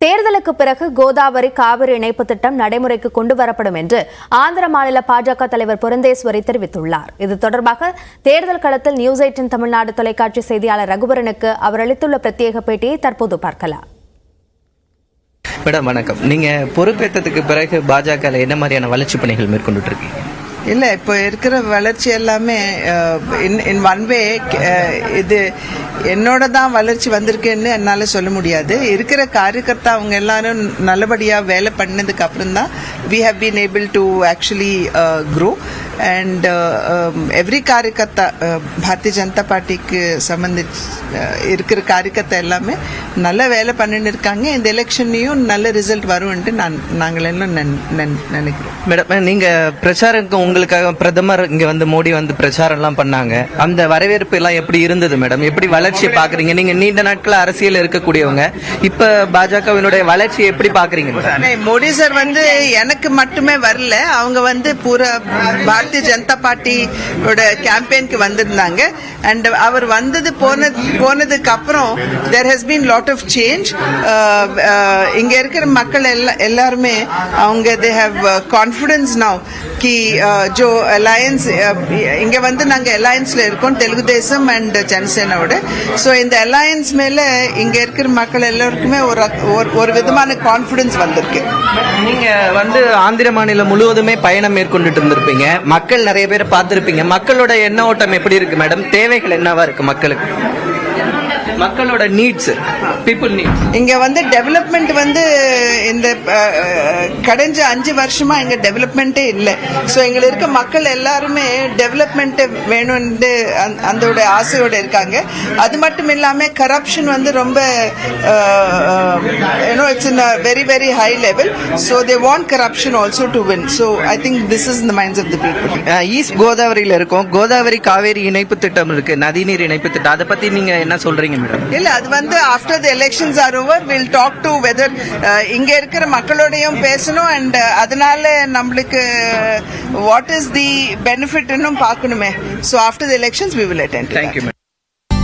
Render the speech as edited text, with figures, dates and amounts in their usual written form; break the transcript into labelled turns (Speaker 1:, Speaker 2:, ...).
Speaker 1: தேர்தலுக்கு பிறகு கோதாவரி காவிரி இணைப்பு திட்டம் நடைமுறைக்கு கொண்டு வரப்படும் என்று ஆந்திர மாநில பாஜக தலைவர் புரந்தேஸ்வரி தெரிவித்துள்ளார். இது தொடர்பாக தேர்தல் களத்தில் நியூஸ் 18 தமிழ்நாடு தொலைக்காட்சி செய்தியாளர் ரகுவரனுக்கு அவர் அளித்துள்ள பிரத்யேக பேட்டியை தற்போது பார்க்கலாம்.
Speaker 2: மேடம் வணக்கம். நீங்க பொறுப்பேற்றதுக்கு பிறகு பாஜக என்ன மாதிரியான வளர்ச்சி பணிகள் மேற்கொண்டு இருக்கீங்க?
Speaker 3: இல்லை, இப்போ இருக்கிற வளர்ச்சி எல்லாமே இன் ஒன் வே இது என்னோட தான் வளர்ச்சி வந்திருக்குன்னு என்னால் சொல்ல முடியாது. இருக்கிற காரியகர்த்தா அவங்க எல்லாரும் நல்லபடியாக வேலை பண்ணதுக்கு அப்புறம் தான் we have been able to actually grow and every காரியகர்த்தா Bharatiya Janata பார்ட்டிக்கு சம்பந்திச்சு இருக்கிற காரியகர்த்தா எல்லாமே நல்ல வேலை பண்ணிட்டு இருக்காங்க. இந்த எலெக்ஷன்லையும் நல்ல ரிசல்ட் வரும்ன்ட்டு நாங்கள் எல்லாம் நினைக்கிறோம்.
Speaker 2: மேடம், நீங்க பிரச்சாரம் உங்களுக்காக பிரதமர் இங்க வந்து மோடி வந்து பிரச்சாரம் எல்லாம் பண்ணாங்க. அந்த வரவேற்பு எல்லாம் எப்படி இருந்தது மேடம்? எப்படி வளர்ச்சியை பாக்குறீங்க? நீங்க நீண்ட நாட்கள் அரசியல் இருக்கக்கூடியவங்க, இப்ப பாஜகவினுடைய வளர்ச்சியை எப்படி பாக்குறீங்க?
Speaker 3: மோடி சார் வந்து எனக்கு மட்டுமே வரல, அவங்க வந்து பூரா பாரதிய ஜனதா பார்ட்டியோட கேம்பெயினுக்கு வந்திருந்தாங்க. அண்ட் அவர் வந்தது போனதுக்கு அப்புறம் there has been lot of change. இங்க இருக்கிற மக்கள் எல்லாருமே அவங்க they have confidence now कि जो अलायंस இங்க வந்து நாங்க அலையன்ஸ்ல இருக்கோம், தெலுங்கு தேசம் அண்ட் ஜனசேனாவோட. ஸோ இந்த அலையன்ஸ் மேல இங்க இருக்கிற மக்கள் எல்லாருக்குமே ஒரு விதமான கான்பிடன்ஸ் வந்திருக்கு.
Speaker 2: நீங்க வந்து ஆந்திர மாநிலம் முழுவதுமே பயணம் மேற்கொண்டுட்டு இருந்திருப்பீங்க, மக்கள் நிறைய பேர் பார்த்திருப்பீங்க. மக்களோட எண்ண ஓட்டம் எப்படி இருக்கு மேடம்? தேவைகள் என்னவா இருக்கு மக்களுக்கு? மக்களோட நீட்ஸ், பீப்புள் நீட்ஸ்.
Speaker 3: இங்க வந்து டெவலப்மெண்ட் வந்து இந்த கடைஞ்ச 5 வருஷமா இங்க டெவலப்மெண்ட்டே இல்லை. ஸோ எங்க இருக்க மக்கள் எல்லாருமே டெவலப்மெண்ட் வேணும்னு அந்த ஆசையோட இருக்காங்க. அது மட்டும் இல்லாம கரப்ஷன் வந்து ரொம்ப it's in very very high level. So they want corruption also to win. So I think this is the minds of the people.
Speaker 2: East கோதாவரியில இருக்கும் கோதாவரி காவேரி இணைப்பு திட்டம் இருக்கு, நதிநீர் இணைப்பு திட்டம். அதை பத்தி நீங்க என்ன சொல்றீங்க மேடம்?
Speaker 3: இல்ல, அது வந்து after the elections are over will talk to whether இங்க இருக்கிற மக்களோடையும் பேசணும். அண்ட் அதனால நம்மளுக்கு வாட் இஸ் தி பெனிஃபிட் பார்க்கணுமே. So after the elections we will attend.
Speaker 2: Thank you.